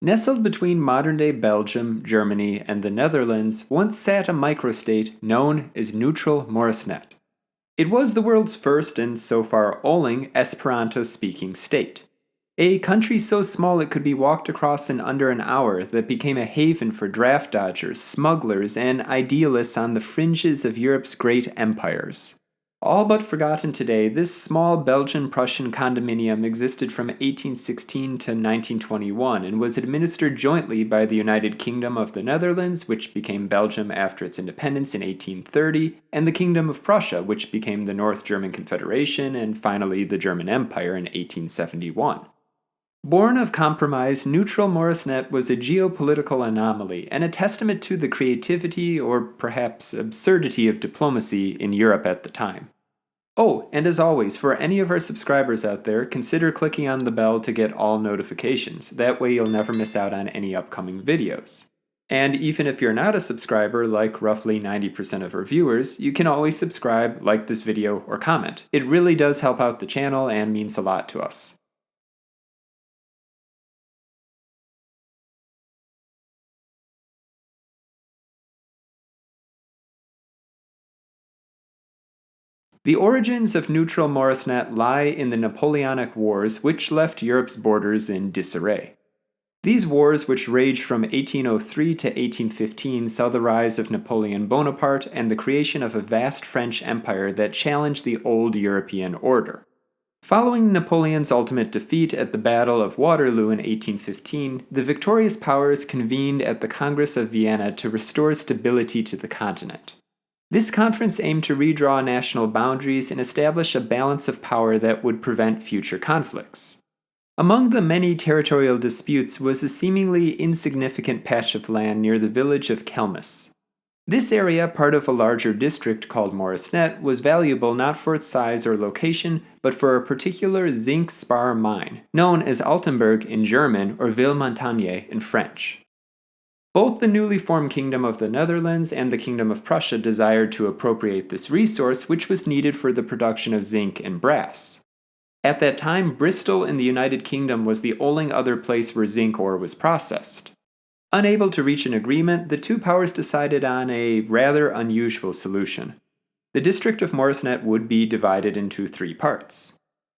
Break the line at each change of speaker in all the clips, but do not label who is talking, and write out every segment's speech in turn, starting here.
Nestled between modern-day Belgium, Germany, and the Netherlands once sat a microstate known as Neutral Moresnet. It was the world's first and so far only Esperanto-speaking state. A country so small it could be walked across in under an hour that became a haven for draft dodgers, smugglers, and idealists on the fringes of Europe's great empires. All but forgotten today, this small Belgian-Prussian condominium existed from 1816 to 1921 and was administered jointly by the United Kingdom of the Netherlands, which became Belgium after its independence in 1830, and the Kingdom of Prussia, which became the North German Confederation and finally the German Empire in 1871. Born of compromise, Neutral Moresnet was a geopolitical anomaly and a testament to the creativity or perhaps absurdity of diplomacy in Europe at the time. Oh, and as always, for any of our subscribers out there, consider clicking on the bell to get all notifications. That way you'll never miss out on any upcoming videos. And even if you're not a subscriber, like roughly 90% of our viewers, you can always subscribe, like this video, or comment. It really does help out the channel and means a lot to us. The origins of Neutral Moresnet lie in the Napoleonic Wars, which left Europe's borders in disarray. These wars, which raged from 1803 to 1815, saw the rise of Napoleon Bonaparte and the creation of a vast French empire that challenged the old European order. Following Napoleon's ultimate defeat at the Battle of Waterloo in 1815, the victorious powers convened at the Congress of Vienna to restore stability to the continent. This conference aimed to redraw national boundaries and establish a balance of power that would prevent future conflicts. Among the many territorial disputes was a seemingly insignificant patch of land near the village of Kelmis. This area, part of a larger district called Moresnet, was valuable not for its size or location, but for a particular zinc spar mine, known as Altenburg in German or Ville Montagne in French. Both the newly formed Kingdom of the Netherlands and the Kingdom of Prussia desired to appropriate this resource, which was needed for the production of zinc and brass. At that time, Bristol in the United Kingdom was the only other place where zinc ore was processed. Unable to reach an agreement, the two powers decided on a rather unusual solution. The district of Moresnet would be divided into three parts.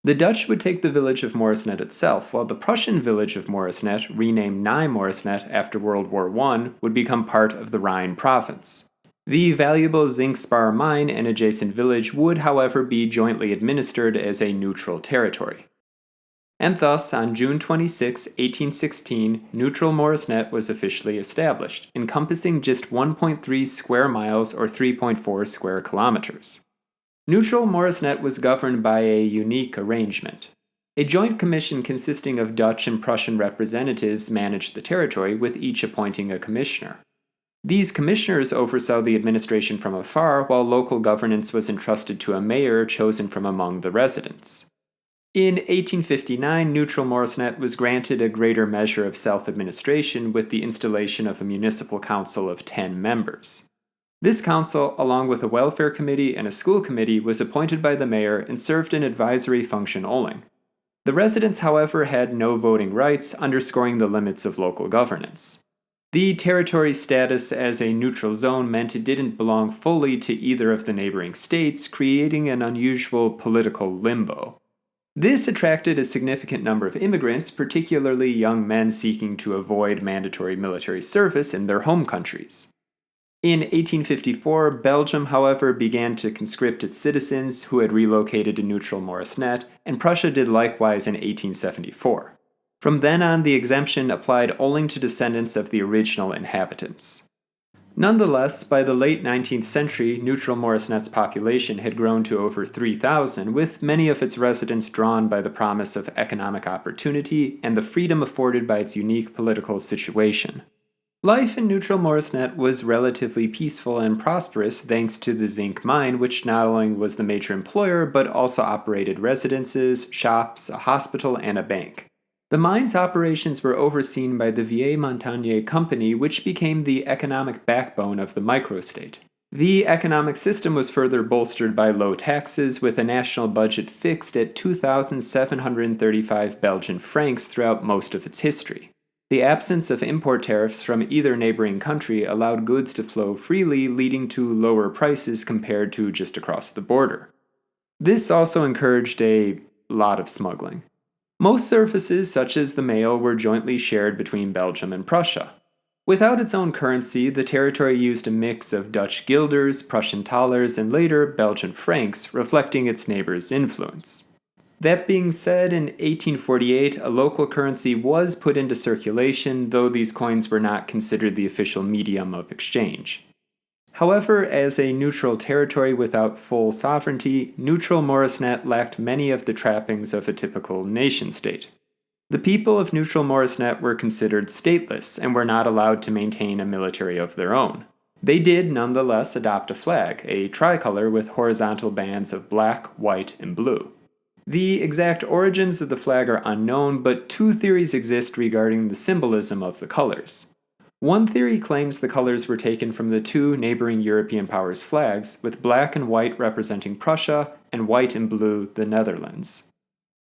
The Dutch would take the village of Moresnet itself, while the Prussian village of Moresnet, renamed Nye Moresnet after World War I, would become part of the Rhine province. The valuable zinc spar mine and adjacent village would, however, be jointly administered as a neutral territory. And thus, on June 26, 1816, Neutral Moresnet was officially established, encompassing just 1.3 square miles or 3.4 square kilometers. Neutral Moresnet was governed by a unique arrangement. A joint commission consisting of Dutch and Prussian representatives managed the territory, with each appointing a commissioner. These commissioners oversaw the administration from afar, while local governance was entrusted to a mayor chosen from among the residents. In 1859, Neutral Moresnet was granted a greater measure of self-administration with the installation of a municipal council of 10 members. This council, along with a welfare committee and a school committee, was appointed by the mayor and served an advisory function only. The residents, however, had no voting rights, underscoring the limits of local governance. The territory's status as a neutral zone meant it didn't belong fully to either of the neighboring states, creating an unusual political limbo. This attracted a significant number of immigrants, particularly young men seeking to avoid mandatory military service in their home countries. In 1854, Belgium, however, began to conscript its citizens who had relocated to Neutral Moresnet, and Prussia did likewise in 1874. From then on, the exemption applied only to descendants of the original inhabitants. Nonetheless, by the late 19th century, Neutral Moresnet's population had grown to over 3,000, with many of its residents drawn by the promise of economic opportunity and the freedom afforded by its unique political situation. Life in Neutral Moresnet was relatively peaceful and prosperous thanks to the zinc mine, which not only was the major employer but also operated residences, shops, a hospital, and a bank. The mine's operations were overseen by the Ville Montagne Company, which became the economic backbone of the microstate. The economic system was further bolstered by low taxes, with a national budget fixed at 2,735 Belgian francs throughout most of its history. The absence of import tariffs from either neighboring country allowed goods to flow freely, leading to lower prices compared to just across the border. This also encouraged a lot of smuggling. Most services, such as the mail, were jointly shared between Belgium and Prussia. Without its own currency, the territory used a mix of Dutch guilders, Prussian thalers, and later Belgian francs, reflecting its neighbors' influence. That being said, in 1848, a local currency was put into circulation, though these coins were not considered the official medium of exchange. However, as a neutral territory without full sovereignty, Neutral Moresnet lacked many of the trappings of a typical nation-state. The people of Neutral Moresnet were considered stateless and were not allowed to maintain a military of their own. They did nonetheless adopt a flag, a tricolor with horizontal bands of black, white, and blue. The exact origins of the flag are unknown, but two theories exist regarding the symbolism of the colors. One theory claims the colors were taken from the two neighboring European powers' flags, with black and white representing Prussia and white and blue the Netherlands.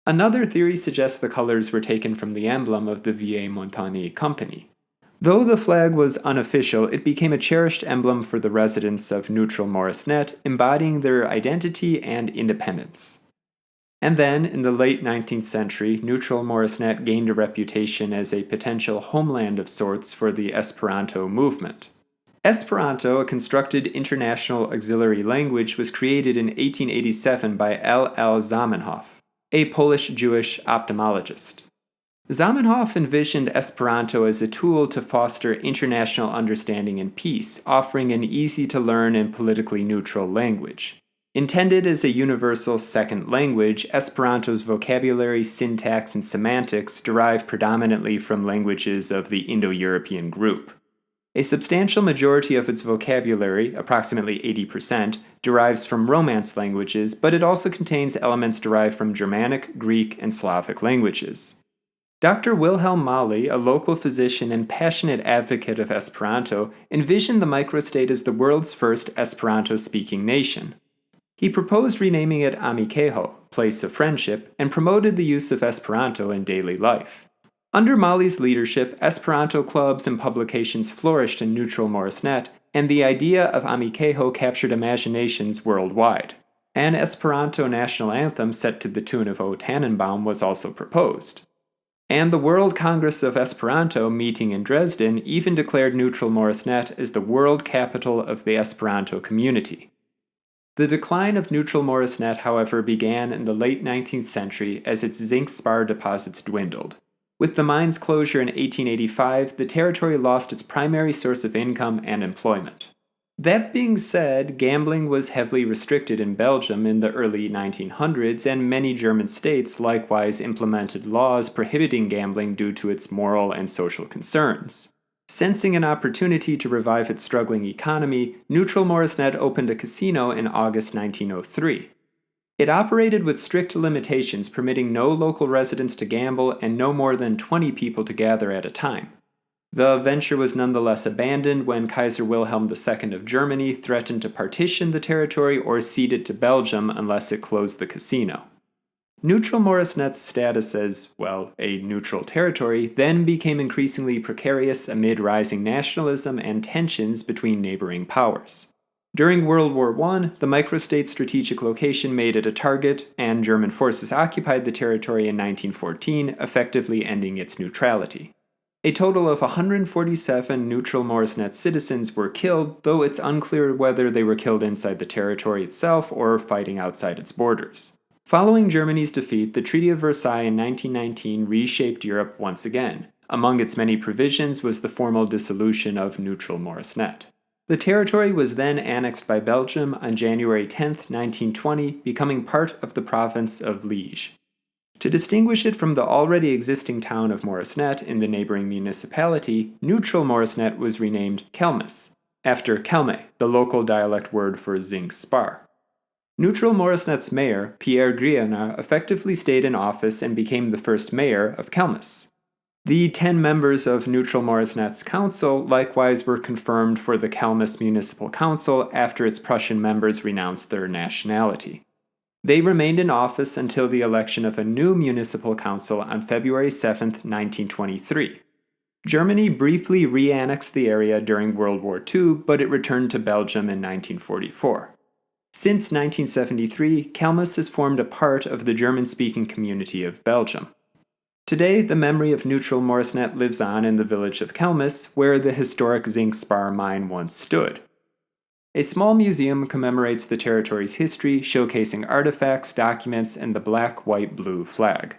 Another theory suggests the colors were taken from the emblem of the Vieille Montagne Company. Though the flag was unofficial, it became a cherished emblem for the residents of Neutral Moresnet, embodying their identity and independence. And then, in the late 19th century, Neutral Moresnet gained a reputation as a potential homeland of sorts for the Esperanto movement. Esperanto, a constructed international auxiliary language, was created in 1887 by L.L. Zamenhof, a Polish-Jewish ophthalmologist. Zamenhof envisioned Esperanto as a tool to foster international understanding and peace, offering an easy-to-learn and politically neutral language. Intended as a universal second language, Esperanto's vocabulary, syntax, and semantics derive predominantly from languages of the Indo-European group. A substantial majority of its vocabulary, approximately 80%, derives from Romance languages, but it also contains elements derived from Germanic, Greek, and Slavic languages. Dr. Wilhelm Mali, a local physician and passionate advocate of Esperanto, envisioned the microstate as the world's first Esperanto-speaking nation. He proposed renaming it Amikejo, place of friendship, and promoted the use of Esperanto in daily life. Under Mali's leadership, Esperanto clubs and publications flourished in Neutral Moresnet, and the idea of Amikejo captured imaginations worldwide. An Esperanto national anthem set to the tune of O Tannenbaum was also proposed. And the World Congress of Esperanto, meeting in Dresden, even declared Neutral Moresnet as the world capital of the Esperanto community. The decline of Neutral Moresnet, however, began in the late 19th century as its zinc spar deposits dwindled. With the mine's closure in 1885, the territory lost its primary source of income and employment. That being said, gambling was heavily restricted in Belgium in the early 1900s, and many German states likewise implemented laws prohibiting gambling due to its moral and social concerns. Sensing an opportunity to revive its struggling economy, Neutral Moresnet opened a casino in August 1903. It operated with strict limitations permitting no local residents to gamble and no more than 20 people to gather at a time. The venture was nonetheless abandoned when Kaiser Wilhelm II of Germany threatened to partition the territory or cede it to Belgium unless it closed the casino. Neutral Moresnet's status as, well, a neutral territory then became increasingly precarious amid rising nationalism and tensions between neighboring powers. During World War I, the microstate's strategic location made it a target, and German forces occupied the territory in 1914, effectively ending its neutrality. A total of 147 Neutral Moresnet citizens were killed, though it's unclear whether they were killed inside the territory itself or fighting outside its borders. Following Germany's defeat, the Treaty of Versailles in 1919 reshaped Europe once again. Among its many provisions was the formal dissolution of Neutral Moresnet. The territory was then annexed by Belgium on January 10, 1920, becoming part of the province of Liege. To distinguish it from the already existing town of Moresnet in the neighboring municipality, Neutral Moresnet was renamed Kelmis, after Kelme, the local dialect word for zinc spar. Neutral Moresnet's mayor, Pierre Griana, effectively stayed in office and became the first mayor of Kelmis. The 10 members of Neutral Moresnet's council likewise were confirmed for the Kelmis Municipal Council after its Prussian members renounced their nationality. They remained in office until the election of a new municipal council on February 7, 1923. Germany briefly re-annexed the area during World War II, but it returned to Belgium in 1944. Since 1973, Kelmis has formed a part of the German-speaking community of Belgium. Today, the memory of Neutral Moresnet lives on in the village of Kelmis, where the historic Zinc spar mine once stood. A small museum commemorates the territory's history, showcasing artifacts, documents, and the black, white, blue flag.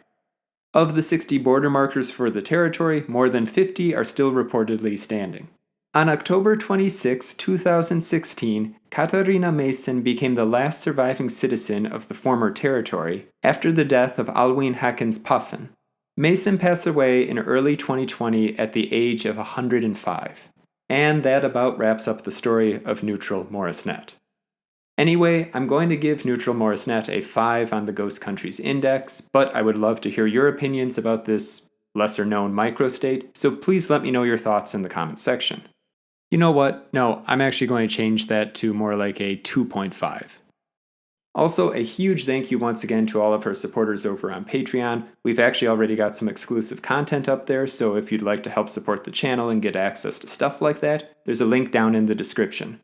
Of the 60 border markers for the territory, more than 50 are still reportedly standing. On October 26, 2016, Katharina Mason became the last surviving citizen of the former territory after the death of Alwin Hakens Puffen. Mason passed away in early 2020 at the age of 105. And that about wraps up the story of Neutral Moresnet. Anyway, I'm going to give Neutral Moresnet a 5 on the Ghost Countries Index, but I would love to hear your opinions about this lesser-known microstate, so please let me know your thoughts in the comments section. You know what? No, I'm actually going to change that to more like a 2.5. Also, a huge thank you once again to all of our supporters over on Patreon. We've actually already got some exclusive content up there, so if you'd like to help support the channel and get access to stuff like that, there's a link down in the description.